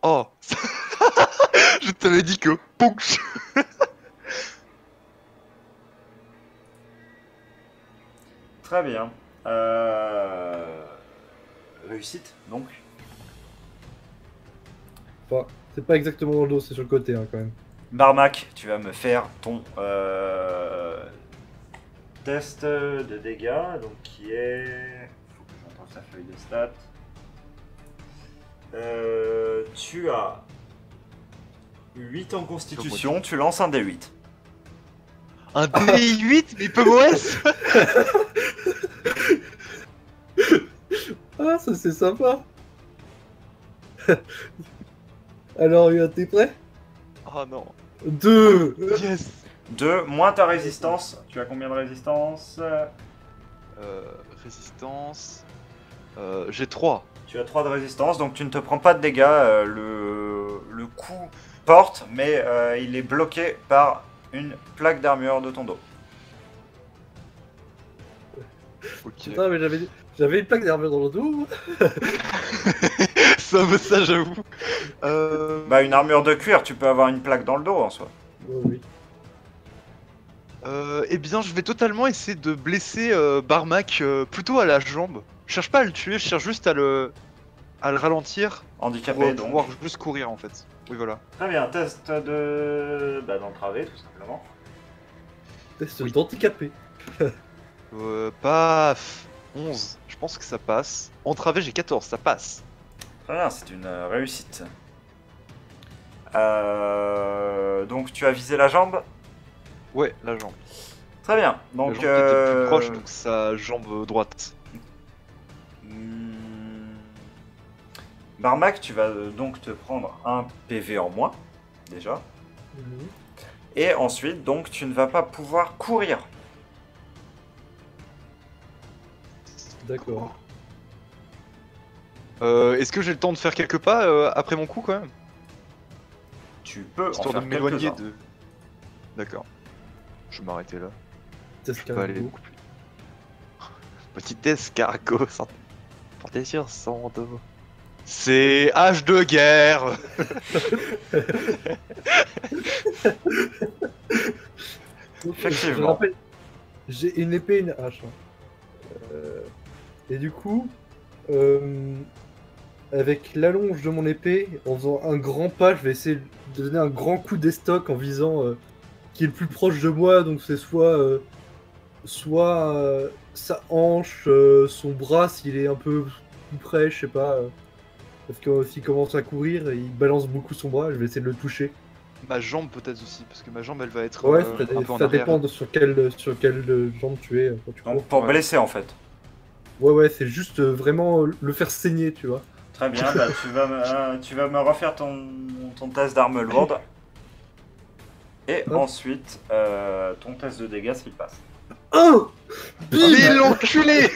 Oh. Je t'avais dit que... Ponch. Très bien. Réussite, donc. Enfin, c'est pas exactement dans le dos, c'est sur le côté hein, quand même. Barmac, tu vas me faire ton test de dégâts, donc qui est... Faut que j'entende sa feuille de stats. Tu as 8 en constitution, tu lances un D8. Un D8, mais PMOS. Ah, ça c'est sympa. Alors, t'es prêt? Oh non. 2. Yes. 2, moins ta résistance. Tu as combien de résistance? Résistance... j'ai 3. Tu as 3 de résistance, donc tu ne te prends pas de dégâts. Le coup porte, mais il est bloqué par une plaque d'armure de ton dos. Ok. Putain, mais j'avais une plaque d'armure dans le dos. ça j'avoue. Bah, une armure de cuir, tu peux avoir une plaque dans le dos en soi. Oh, oui. Eh bien, je vais totalement essayer de blesser Barmac plutôt à la jambe. Je cherche pas à le tuer, je cherche juste à le ralentir Handicapé, pour donc. pouvoir juste courir en fait. Oui, voilà. Très bien, test de... Bah, d'entraver, tout simplement. Test Oui. d'handicapé. Paf 11, je pense que ça passe. Entravé, j'ai 14, ça passe. Très bien, c'est une réussite. Donc, tu as visé la jambe. Ouais, la jambe. Très bien, La donc... jambe qui était le plus proche, donc sa jambe droite. Barmac, tu vas donc te prendre un PV en moins, déjà. Mhm. Et ensuite, donc, tu ne vas pas pouvoir courir. D'accord. Est-ce que j'ai le temps de faire quelques pas après mon coup quand même? Tu peux en Histoire de faire m'éloigner quelques-uns. de... D'accord. Je vais m'arrêter là. Test Je peux aller cargo. beaucoup plus. Petit escargot, porté sur son dos. C'est hache de guerre. Donc, Effectivement. Je rappelle, j'ai une épée et une hache. Hein. Et du coup, avec l'allonge de mon épée, en faisant un grand pas, je vais essayer de donner un grand coup d'estoc en visant qui est le plus proche de moi. Donc c'est soit sa hanche, son bras s'il est un peu plus près, je sais pas. Parce que s'il commence à courir, il balance beaucoup son bras, je vais essayer de le toucher. Ma jambe peut-être aussi, parce que ma jambe elle va être Ouais, un peu en ça arrière. dépend de sur quelle jambe tu es quand tu cours. Donc pour Ouais. blesser en fait. Ouais, ouais, c'est juste vraiment le faire saigner, tu vois. Très bien, bah, tu vas me refaire ton test d'arme lourde. Et Hop. ensuite, ton test de dégâts s'il passe. Oh Mais l'enculé.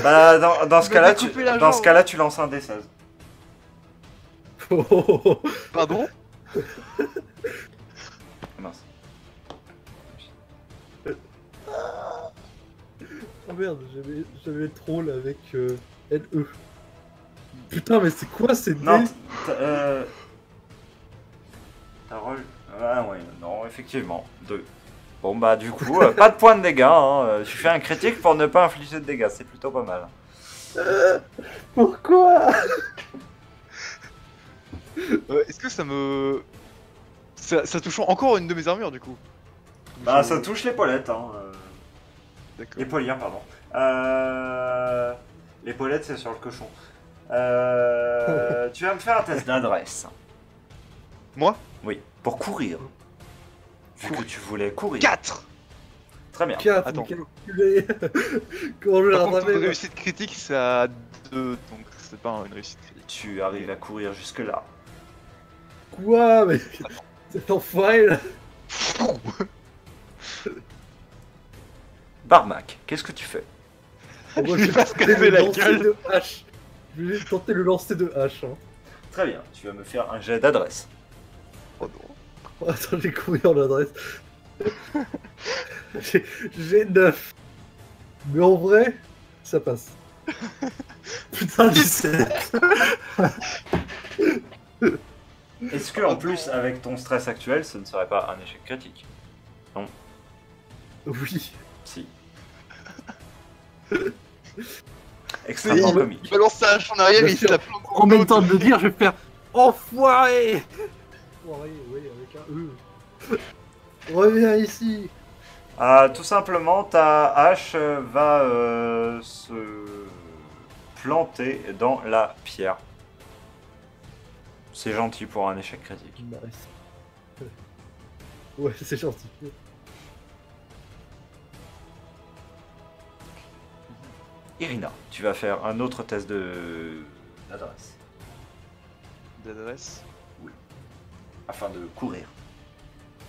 Bah, dans ce Il m'a cas-là, découpé la dans ce jambe. cas-là, tu lances un D16. Pardon? Mince. Oh merde, j'avais le troll avec LE. Putain, mais c'est quoi ces Non, dés? t'as roll. Ah ouais, non, effectivement. 2. Bon bah du coup, pas de point de dégâts. Hein. Tu fais un critique pour ne pas infliger de dégâts, c'est plutôt pas mal. Pourquoi? Est-ce que ça me... Ça touche encore une de mes armures du coup? Bah ça touche l'épaulette, hein. D'accord. L'épaulien, pardon. L'épaulette, c'est sur le cochon. Tu vas me faire un test d'adresse. Moi? Oui, pour courir. Vu que tu voulais courir. 4. Très bien. 4, Attends. mais quel enculé. Comment je vais Par contre, rattraper une moi réussite critique c'est à 2, donc c'est pas une réussite critique. Tu arrives à courir jusque-là. Quoi? Mais c'est enfoiré là. Barmac, qu'est-ce que tu fais? Moi, Il je va vais se tenter casser le la lancer gueule. de hache. Je vais tenter le lancer de hache. Hein. Très bien, tu vas me faire un jet d'adresse. Oh non. Oh, attends, j'ai couru en adresse. J'ai 9. Mais en vrai, ça passe. Putain, 17. Est-ce que en plus, avec ton stress actuel, ce ne serait pas un échec critique? Oui. Si. Extrêmement C'est- comique. Il balance sa hache en arrière et il se la plante dans En le même dos. temps de le dire, je vais faire enfoiré. Enfoiré, oui, avec un E. Reviens ici. Tout simplement, ta hache va se planter dans la pierre. C'est gentil pour un échec critique. Nice. Ouais, c'est gentil. Irina, tu vas faire un autre test d'adresse D'adresse. afin de courir.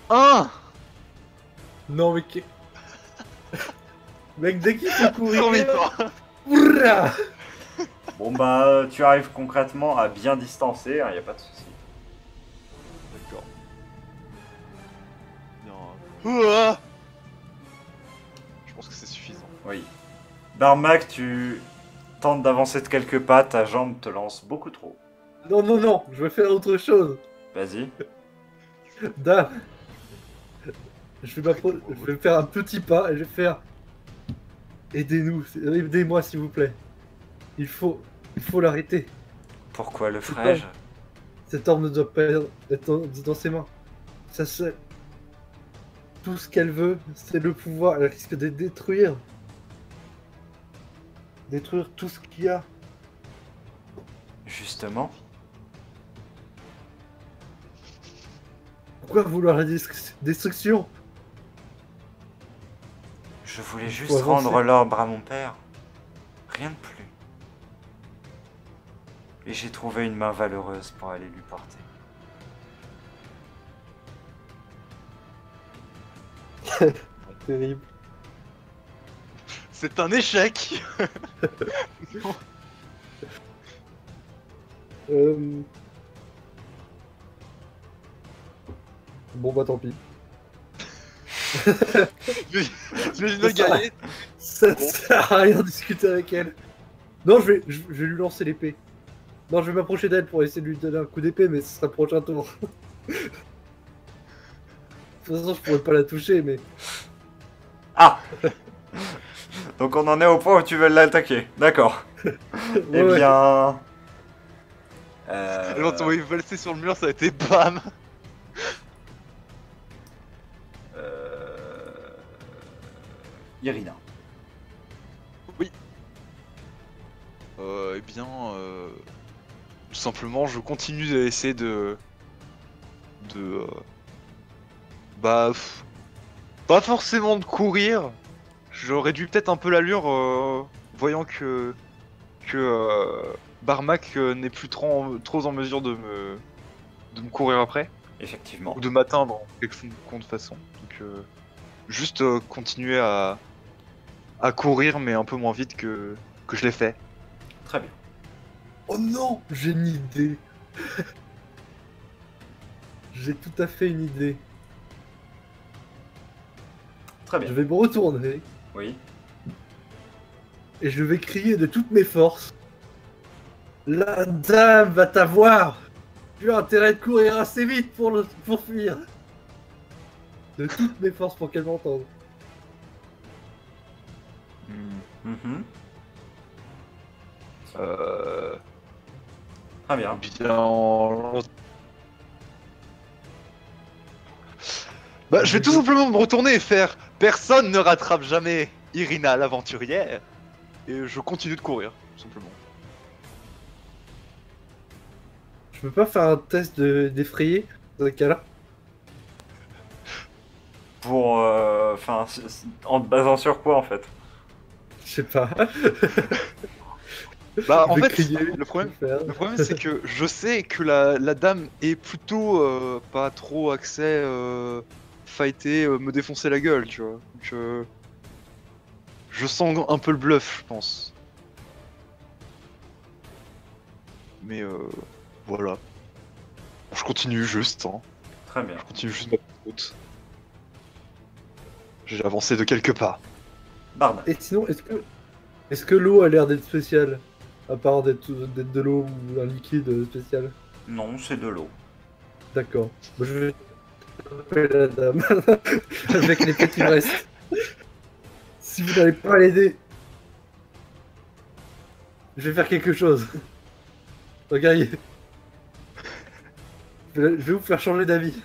1. Non, mais Mec, dès qu'il faut courir. Combien de temps? Ourra. Bon bah, tu arrives concrètement à bien distancer, il n'y a pas de souci. D'accord. Bien. Ouah. Je pense que c'est suffisant. Oui. Barmac, tu tentes d'avancer de quelques pas, ta jambe te lance beaucoup trop. Non, non, non, je vais faire autre chose. Vas-y. Dame. Je vais faire un petit pas et je vais faire. Aidez-nous, aidez-moi s'il vous plaît. Il faut l'arrêter. Pourquoi le ferais-je? Cette arme ne doit pas être dans ses mains. Ça seul. Tout ce qu'elle veut, c'est le pouvoir. Elle risque de détruire. Détruire tout ce qu'il y a. Justement. Pourquoi vouloir la destruction? Je voulais Il juste faut avancer. rendre l'orbe à mon père. Rien de plus. Et j'ai trouvé une main valeureuse pour aller lui porter. Terrible. C'est un échec. Bon bah tant pis. Je vais gagner. Ça sert à rien de discuter avec elle. Non, je vais lui lancer l'épée. Non, je vais m'approcher d'elle pour essayer de lui donner un coup d'épée, mais ce sera le prochain tour. De toute façon, je pourrais pas la toucher, mais... Ah Donc on en est au point où tu veux l'attaquer. D'accord. Eh Ouais, bien... Quand on va valser sur le mur, ça a été bam. Irina. Eh bien, tout simplement, je continue à essayer de bah, pas forcément de courir. Je réduis peut-être un peu l'allure, voyant que Barmac n'est plus trop en mesure de me courir après, Effectivement. ou de m'atteindre en quelconque façon. Donc, juste continuer à courir, mais un peu moins vite que je l'ai fait. Très bien. Oh non, j'ai une idée. J'ai tout à fait une idée. Très bien. Je vais me retourner Oui. et je vais crier de toutes mes forces. La dame va t'avoir. Tu as intérêt de courir assez vite pour fuir. De toutes mes forces pour qu'elle m'entende. Mhm. Euh, Très bien. bien. Bah, je vais tout simplement me retourner et faire personne ne rattrape jamais Irina l'aventurière. Et je continue de courir, tout simplement. Je peux pas faire un test d'effrayer dans ce cas-là? Pour. Enfin, en te basant sur quoi en fait? Je sais pas. Bah, Je en vais fait, crier, le problème, je vais faire. le problème c'est que je sais que la dame est plutôt pas trop axée fighter, me défoncer la gueule, tu vois. Donc, je sens un peu le bluff, je pense. Mais voilà. Je continue juste, hein. Très bien. Je continue juste ma petite route. J'ai avancé de quelques pas. Barn. Et sinon, est-ce que l'eau a l'air d'être spéciale? À part d'être de l'eau ou un liquide spécial? Non, c'est de l'eau. D'accord. Bah, je vais taper la dame avec les petits restes. Si vous n'allez pas l'aider, je vais faire quelque chose. Regardez. Je vais vous faire changer d'avis.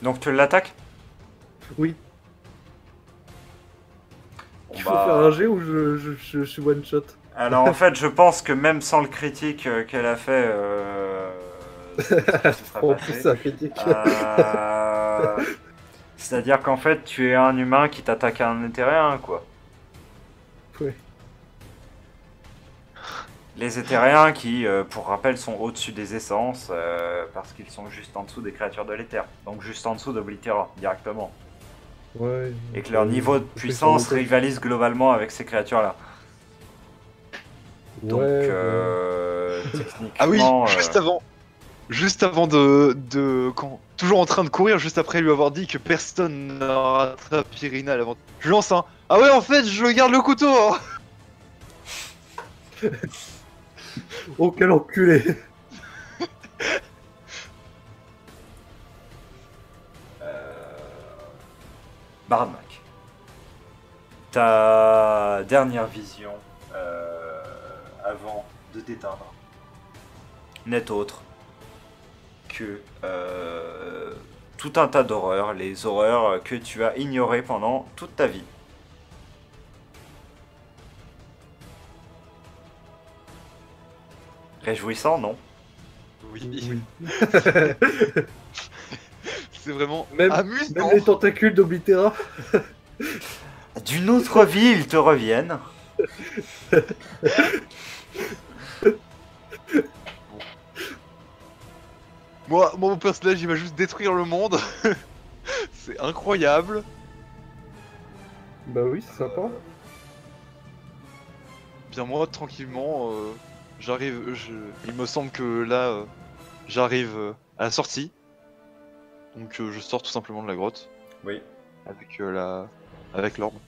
Donc tu l'attaques? Oui. Bon, Il faut bah, faire un jet ou je suis one shot. alors en fait, je pense que même sans le critique qu'elle a fait, ça se serait En plus, passé. c'est un critique. C'est-à-dire qu'en fait, tu es un humain qui t'attaque à un éthérien, quoi. Ouais. Les éthériens qui, pour rappel, sont au-dessus des essences, parce qu'ils sont juste en dessous des créatures de l'éther. Donc juste en dessous d'Oblitera, directement. Ouais. Et que leur niveau de puissance rivalise globalement avec ces créatures-là. Donc, Ouais, techniquement... Ah oui, juste avant quand, toujours en train de courir, juste après lui avoir dit que personne ne rattrape Irina à l'avant. Je lance un. Ah ouais, en fait, je garde le couteau, hein. Oh, quel enculé! Barmac. Ta dernière vision avant de t'éteindre n'est autre que tout un tas d'horreurs, les horreurs que tu as ignorées pendant toute ta vie. Réjouissant, non? Oui. C'est vraiment Même amusant. les tentacules d'Oblitera. D'une autre vie, ils te reviennent. Moi, mon personnage, il va juste détruire le monde. C'est incroyable. Bah oui, c'est sympa. Bien moi, tranquillement, j'arrive. Il me semble que là, j'arrive à la sortie. Donc je sors tout simplement de la grotte Oui. avec avec l'orbe.